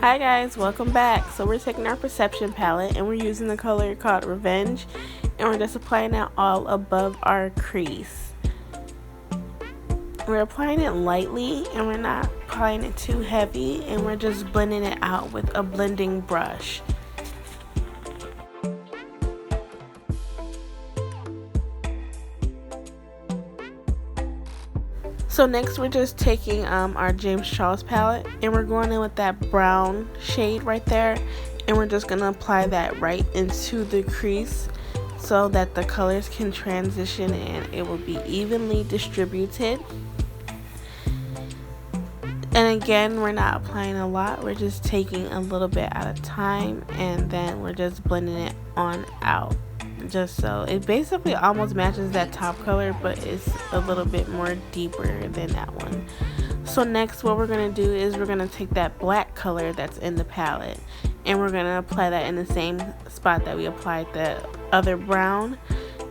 Hi guys, welcome back. So we're taking our Perception palette and we're using the color called Revenge, and we're just applying that all above our crease. We're applying it lightly and we're not applying it too heavy, and we're just blending it out with a blending brush. So next we're just taking our James Charles palette and we're going in with that brown shade right there, and we're just going to apply that right into the crease so that the colors can transition and it will be evenly distributed. And again, we're not applying a lot, we're just taking a little bit at a time, and then we're just blending it on out. Just so it basically almost matches that top color, but it's a little bit more deeper than that one. So next what we're going to do is we're going to take that black color that's in the palette and we're going to apply that in the same spot that we applied the other brown,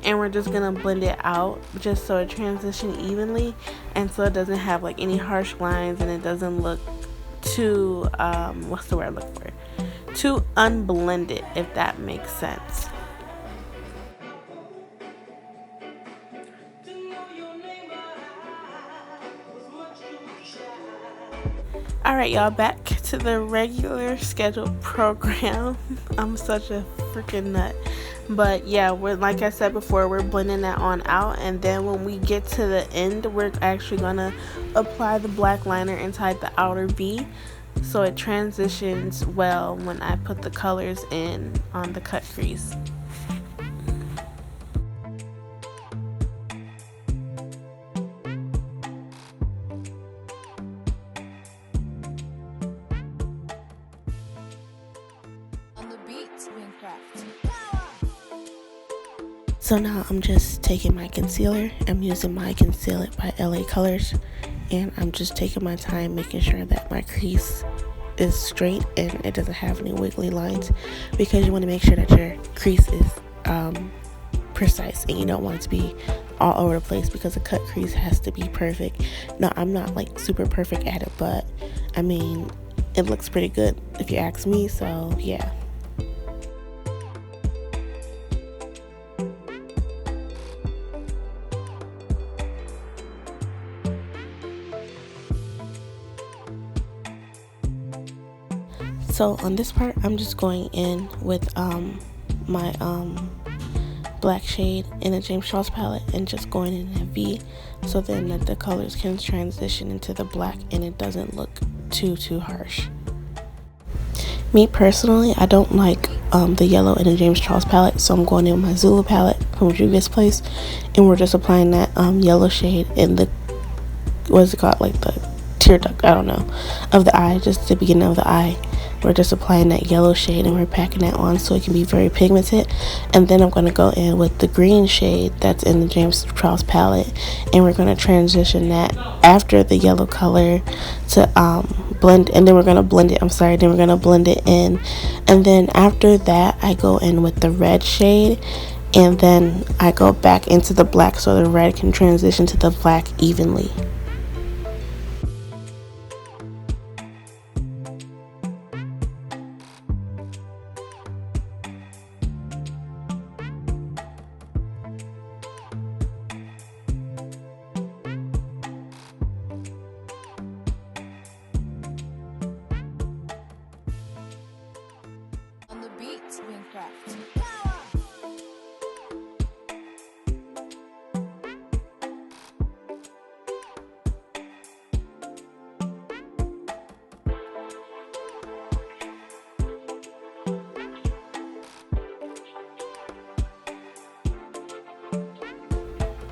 and we're just going to blend it out just so it transitions evenly and so it doesn't have like any harsh lines and it doesn't look too what's the word I'm looking for, too unblended, if that makes sense. Alright y'all, back to the regular scheduled program. I'm such a freaking nut. But yeah, we're, like I said before, we're blending that on out, and then when we get to the end, we're actually gonna apply the black liner inside the outer V so it transitions well when I put the colors in on the cut crease. So now I'm just taking my concealer. I'm using my Conceal It by LA Colors, and I'm just taking my time making sure that my crease is straight and it doesn't have any wiggly lines, because you want to make sure that your crease is precise and you don't want it to be all over the place, because a cut crease has to be perfect. Now I'm not like super perfect at it, but I mean it looks pretty good if you ask me, so yeah. So on this part, I'm just going in with my black shade in a James Charles palette and just going in a V so then that the colors can transition into the black and it doesn't look too harsh. Me personally, I don't like the yellow in a James Charles palette, so I'm going in with my Zulu palette from a previous place, and we're just applying that yellow shade in the, what is it called, like the tear duct, I don't know, of the eye, just the beginning of the eye. We're just applying that yellow shade and we're packing that on so it can be very pigmented. And then I'm going to go in with the green shade that's in the James Charles palette, and we're going to transition that after the yellow color to blend, and then we're going to blend it, then we're going to blend it in. And then after that I go in with the red shade, and then I go back into the black so the red can transition to the black evenly.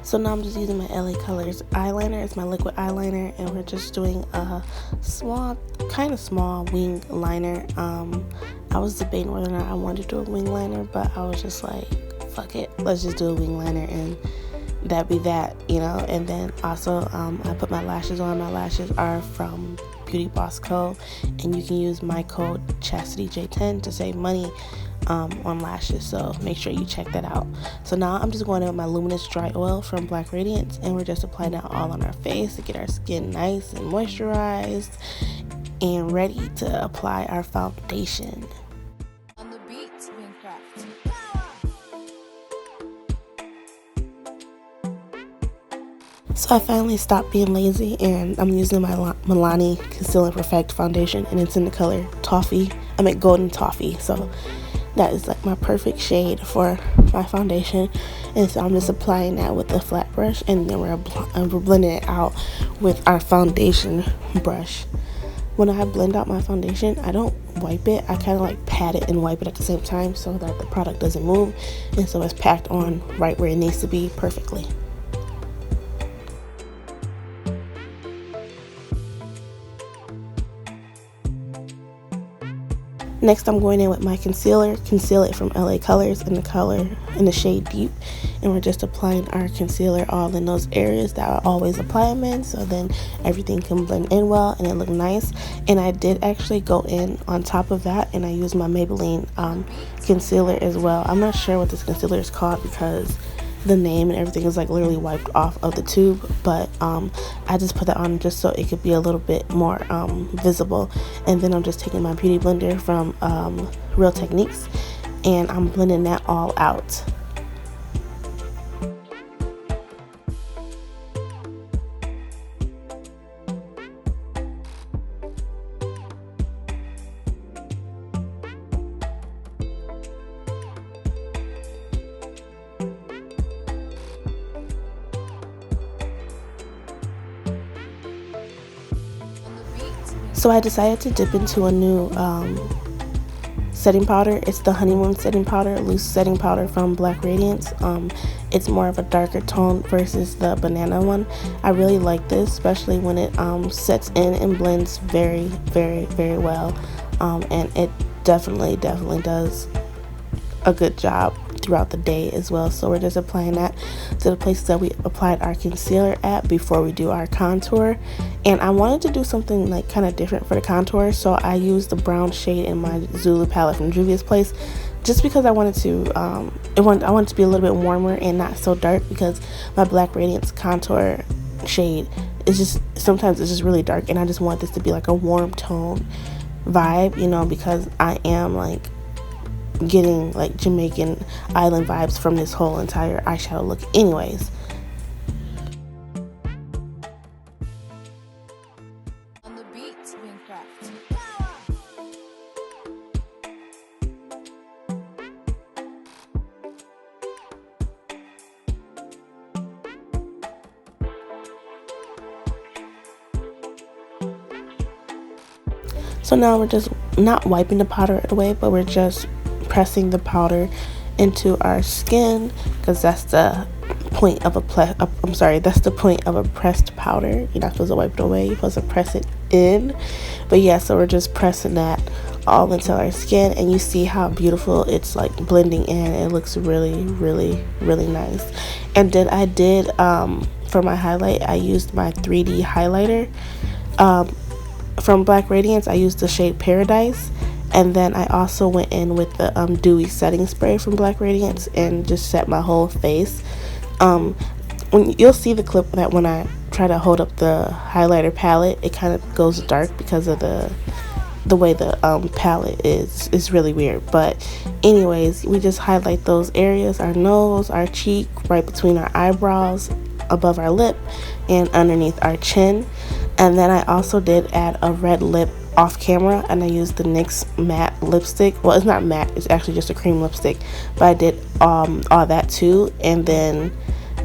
So now I'm just using my LA Colors eyeliner. It's my liquid eyeliner, and we're just doing a small, kind of small wing liner. I was debating whether or not I wanted to do a wing liner, but I was just like, fuck it, let's just do a wing liner and that be that, you know. And then also I put my lashes on. My lashes are from Beauty Boss Co, and you can use my code ChastityJ10 to save money on lashes, so make sure you check that out. So now I'm just going in with my Luminous Dry Oil from Black Radiance, and we're just applying that all on our face to get our skin nice and moisturized. and ready to apply our foundation. On the beat, Minecraft. So I finally stopped being lazy, and I'm using my Milani Conceal and Perfect foundation, and it's in the color toffee. I mean golden toffee. So that is like my perfect shade for my foundation, and so I'm just applying that with a flat brush, and then we're blending it out with our foundation brush. When I blend out my foundation, I don't wipe it. I kind of like pat it and wipe it at the same time so that the product doesn't move, and so it's packed on right where it needs to be perfectly. Next, I'm going in with my concealer, Conceal It from LA Colors in the shade Deep, and we're just applying our concealer all in those areas that I always apply them in, so then everything can blend in well and it look nice. And I did actually go in on top of that, and I used my Maybelline concealer as well. I'm not sure what this concealer is called because the name and everything is like literally wiped off of the tube, but I just put that on just so it could be a little bit more visible. And then I'm just taking my beauty blender from Real Techniques, and I'm blending that all out. So I decided to dip into a new setting powder. It's the Honeymoon setting powder, loose setting powder from Black Radiance. It's more of a darker tone versus the banana one. I really like this, especially when it sets in and blends very, very, very well. And it definitely does a good job throughout the day as well. So we're just applying that to the places that we applied our concealer at before we do our contour. And I wanted to do something like kind of different for the contour, so I used the brown shade in my Zulu palette from Juvia's Place, just because I wanted to I wanted to be a little bit warmer and not so dark, because my Black Radiance contour shade is just sometimes it's just really dark, and I just want this to be like a warm tone vibe, you know, because I am like getting like Jamaican island vibes from this whole entire eyeshadow look anyways. On the beat, Minecraft. So now we're just not wiping the powder away, but we're just pressing the powder into our skin, because that's the point of that's the point of a pressed powder. You're not supposed to wipe it away, you're supposed to press it in. But yeah, so we're just pressing that all into our skin, and you see how beautiful it's like blending in. It looks really, really, really nice. And then I did for my highlight, I used my 3D highlighter from Black Radiance. I used the shade Paradise, and then I also went in with the dewy setting spray from Black Radiance and just set my whole face. When you'll see the clip that when I try to hold up the highlighter palette, it kind of goes dark because of the way the palette is. It's really weird. But anyways, we just highlight those areas: our nose, our cheek, right between our eyebrows, above our lip, and underneath our chin. And then I also did add a red lip off camera, and I used the NYX matte lipstick. Well, it's not matte, it's actually just a cream lipstick, but I did all that too. And then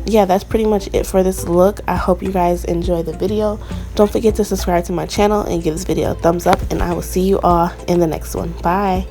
yeah, that's pretty much it for this look. I hope you guys enjoy the video. Don't forget to subscribe to my channel and give this video a thumbs up, and I will see you all in the next one. Bye.